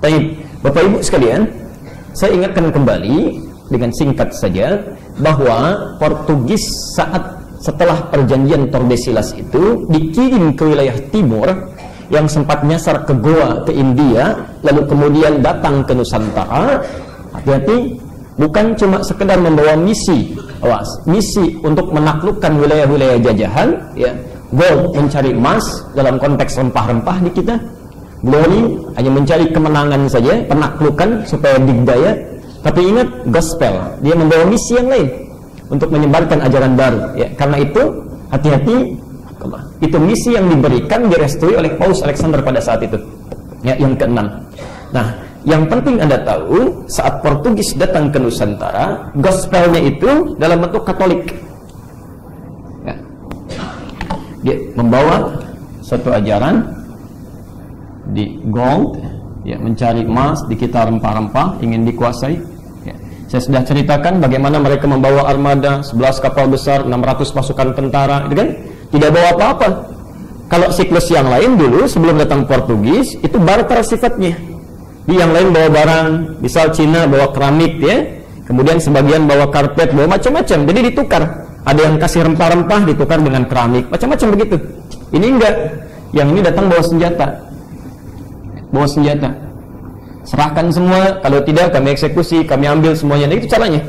Baik, Bapak Ibu sekalian, saya ingatkan kembali dengan singkat saja bahwa Portugis setelah perjanjian Tordesillas itu dikirim ke wilayah timur yang sempat nyasar ke Goa, ke India, lalu kemudian datang ke Nusantara. Hati-hati, bukan cuma sekedar membawa misi, misi untuk menaklukkan wilayah-wilayah jajahan, ya, gold mencari emas dalam konteks rempah-rempah di kita, glory hanya mencari kemenangan saja, penaklukan supaya digdaya. Tapi ingat, gospel, dia membawa misi yang lain untuk menyebarkan ajaran baru, ya. Karena itu hati-hati, itu misi yang diberikan, direstui oleh Paus Alexander pada saat itu, ya, yang keenam. Nah, yang penting Anda tahu, saat Portugis datang ke Nusantara, gospelnya itu dalam bentuk Katolik, ya. Dia membawa satu ajaran di gold, ya, mencari emas, di kita rempah-rempah, ingin dikuasai, ya. Saya sudah ceritakan bagaimana mereka membawa armada, 11 kapal besar, 600 pasukan tentara, itu kan tidak bawa apa-apa. Kalau siklus yang lain dulu sebelum datang Portugis itu barter sifatnya. Di yang lain bawa barang, misal Cina bawa keramik, ya, kemudian sebagian bawa karpet, bawa macam-macam, jadi ditukar. Ada yang kasih rempah-rempah ditukar dengan keramik, macam-macam begitu. Ini enggak, yang ini datang bawa senjata. Bawa senjata, serahkan semua, kalau tidak kami eksekusi, kami ambil semuanya. Nah, itu caranya,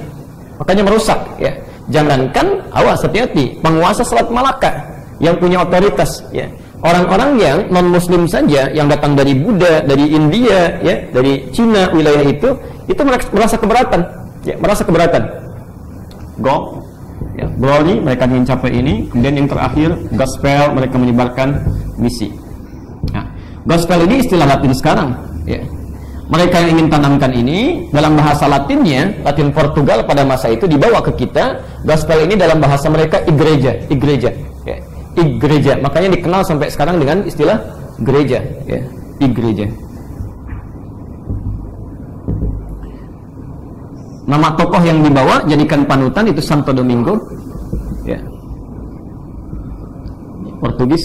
makanya merusak, ya. Jangankan, awas, hati-hati, penguasa Selat Malaka yang punya otoritas, ya. Orang-orang yang non-muslim saja yang datang dari Buddha, dari India, ya, dari Cina, wilayah itu merasa keberatan, ya, merasa keberatan. Go, ya, glory, mereka ingin capai ini. Kemudian yang terakhir, gospel, mereka menyebarkan misi. Nah, gospel ini istilah Latin sekarang, ya. Mereka yang ingin tanamkan ini dalam bahasa Latinnya, Latin Portugal pada masa itu dibawa ke kita. Gospel ini dalam bahasa mereka igreja, ya. Igreja, makanya dikenal sampai sekarang dengan istilah gereja, ya, igreja. Nama tokoh yang dibawa jadikan panutan itu Santo Domingo, ya. Portugis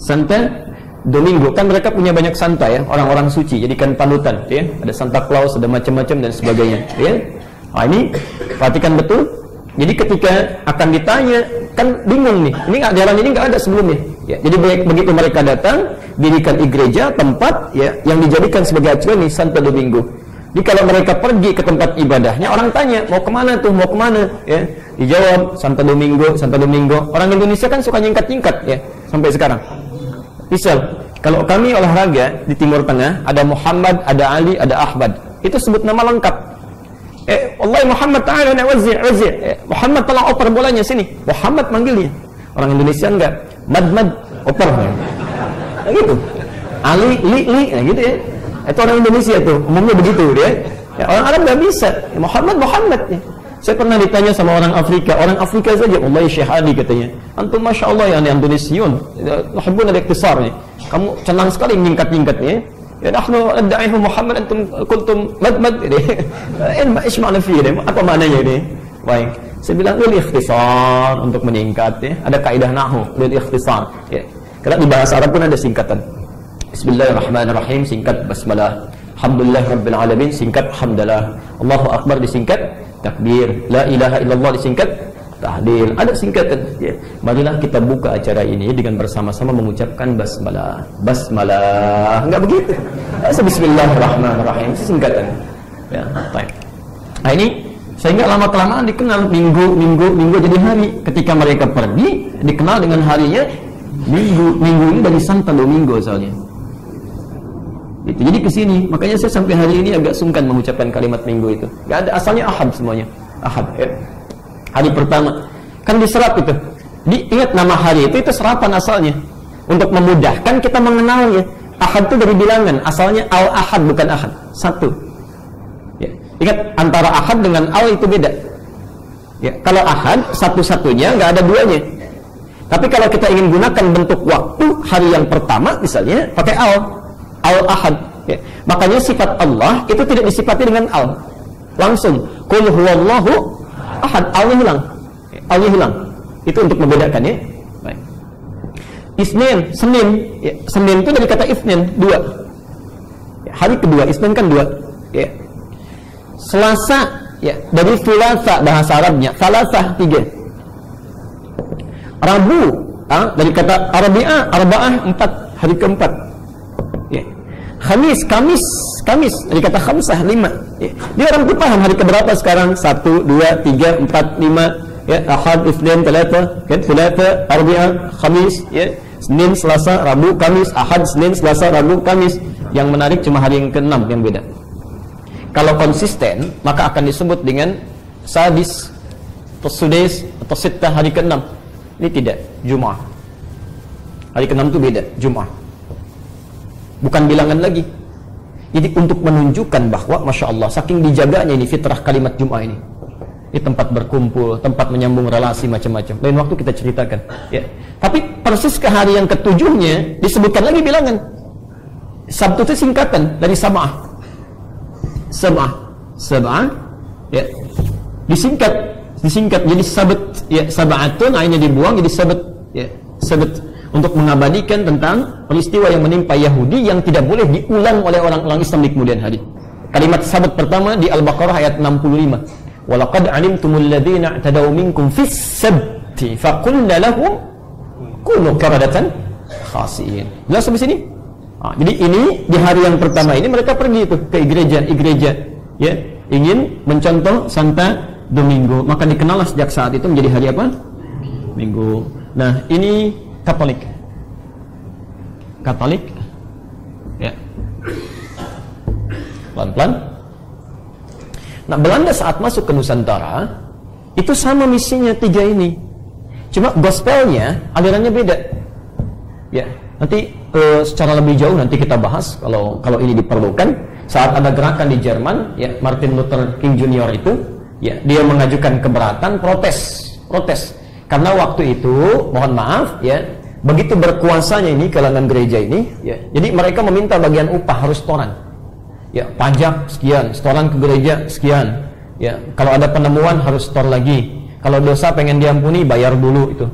Santa Domingo, kan mereka punya banyak santa, ya, orang-orang suci, jadikan panutan, ya. Ada Santa Claus, ada macam-macam dan sebagainya, ya. Nah, ini perhatikan betul. Jadi ketika akan ditanya, kan bingung nih, ini ajaran ini nggak ada sebelumnya, ya. Jadi begitu mereka datang, dirikan gereja, tempat, ya, yang dijadikan sebagai acuan nih Santo Domingo. Jadi kalau mereka pergi ke tempat ibadahnya, orang tanya, mau kemana tuh, mau kemana, ya. Dijawab Santo Domingo, Santo Domingo. Orang Indonesia kan suka nyingkat-nyingkat, ya, sampai sekarang. Misal, kalau kami olahraga di Timur Tengah, ada Muhammad, ada Ali, ada Ahmad, itu sebut nama lengkap. Wallahi Muhammad ta'ala wazir. Muhammad tolong oper bolanya sini. Muhammad manggilnya. Orang Indonesia enggak. Mad oper. Nah, gitu. Ali li nah, gitu, ya. Itu orang Indonesia tuh, umumnya begitu dia. Ya, orang Arab enggak bisa. Ya, Muhammad ya. Saya pernah ditanya sama orang Afrika saja, wallahi Syekh Ali katanya. Antum masyaallah ya Indonesiun. Nuhibbun al-ikhtisar nih. Kamu senang sekali nyingkat-nyingkatnya. Ya nahnu nad'ihu Muhammad antum kuntum mad ish ma'na fi ini, apa maknanya ini? Baik, saya bilang lil ikhtisar, untuk menyingkat, ya. Ada kaidah nahwu lil ikhtisar, ya. Karena di bahasa Arab pun ada singkatan. Bismillahirrahmanirrahim singkat basmalah, alhamdulillah rabbil alamin singkat hamdalah, Allahu akbar disingkat takbir, la ilaha illallah disingkat tahlil, ada singkatan, ya. Marilah kita buka acara ini dengan bersama-sama mengucapkan basmalah. Enggak begitu. Bismillahirrahmanirrahim, singkatan. Ya, baik. Nah, ini sehingga lama-kelamaan dikenal minggu jadi hari. Ketika mereka pergi, dikenal dengan harinya minggu. Minggu ini dari Santo Domingo soalnya. Itu. Jadi ke sini, makanya saya sampai hari ini agak sungkan mengucapkan kalimat minggu itu. Enggak ada, asalnya Ahad semuanya. Ahad, ya. Hari pertama kan diserap itu. Ingat nama hari itu serapan asalnya untuk memudahkan kita mengenalnya. Ahad itu dari bilangan, asalnya al-ahad bukan ahad, satu, ya. Ingat, antara ahad dengan al itu beda, ya. Kalau ahad satu-satunya, nggak ada duanya. Tapi kalau kita ingin gunakan bentuk waktu hari yang pertama misalnya pakai al-ahad, ya. Makanya sifat Allah itu tidak disifati dengan al langsung. Qul huwallahu ahad, Allah hilang. Itu untuk membedakan, ya. Baik. Isnin, Senin. Ya, Senin itu dari kata Isnin, 2. Ya, hari kedua, Isnin kan 2. Ya. Selasa, ya, dari Thulatha bahasa Arabnya, Thalathah 3. Rabu, dari kata Arba'ah 4, hari keempat. Ya. Kamis, dari kata Khamsah 5. Ya. Dia orang itu paham hari keberapa sekarang? 1, 2, 3, 4, 5. Ya, Ahad, Itsnin, Thalatha, kan? Thulatha, Arba'ah, Khamis, ya. Senin, Selasa, Rabu, Kamis, Ahad, Senin, Selasa, Rabu, Kamis. Yang menarik cuma hari yang ke-6 yang beda. Kalau konsisten, maka akan disebut dengan Sadis, atau Sudais, atau Sittah, hari ke-6. Ini tidak, Jum'ah. Hari ke-6 itu beda, Jum'ah. Bukan bilangan lagi. Jadi untuk menunjukkan bahwa Masya Allah, saking dijaganya ini fitrah kalimat Jum'ah ini. Ini tempat berkumpul, tempat menyambung relasi macam-macam. Lain waktu kita ceritakan. Ya. Tapi persis ke hari yang ke-7-nya disebutkan lagi bilangan. Sabtu itu singkatan dari Sab'ah. Sab'ah, ya. Disingkat jadi Sabat, ya, Sab'atun, akhirnya dibuang jadi Sabat, ya. Sabat untuk mengabadikan tentang peristiwa yang menimpa Yahudi yang tidak boleh diulang oleh orang-orang Islam di kemudian hari. Kalimat Sabat pertama di Al-Baqarah ayat 65. Walaqad alimtumul ladzina i'tadaw minkum fis sabti faqulna lahum kunu qiradatan khasiin. Jelas sampai sini? Jadi ini di hari yang pertama ini mereka pergi itu ke gereja, ya, ingin mencontoh Santa Domingo. Maka dikenallah sejak saat itu menjadi hari apa? Minggu. Nah, ini Katolik, ya. Pelan-pelan. Nah, Belanda saat masuk ke Nusantara itu sama misinya 3 ini. Cuma gospelnya alirannya beda. Ya, nanti secara lebih jauh nanti kita bahas kalau ini diperlukan. Saat ada gerakan di Jerman, ya, Martin Luther King Jr. itu, ya, dia mengajukan keberatan, protes. Karena waktu itu, mohon maaf, ya, begitu berkuasanya ini kalangan gereja ini, ya, jadi mereka meminta bagian upah harus setoran. Ya, pajak sekian, setoran ke gereja sekian. Ya, kalau ada penemuan harus setor lagi. Kalau dosa pengen diampuni bayar dulu itu.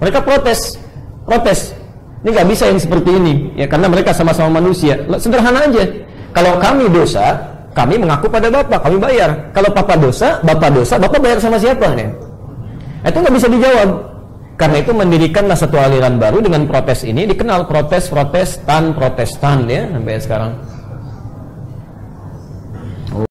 Mereka protes. Ini nggak bisa yang seperti ini, ya, karena mereka sama-sama manusia. Sederhana aja. Kalau kami dosa, kami mengaku pada Bapak, kami bayar. Kalau Bapak dosa, Bapak bayar sama siapa nih? Itu nggak bisa dijawab. Karena itu mendirikanlah satu aliran baru dengan protes ini, dikenal Protestan, ya, sampai sekarang.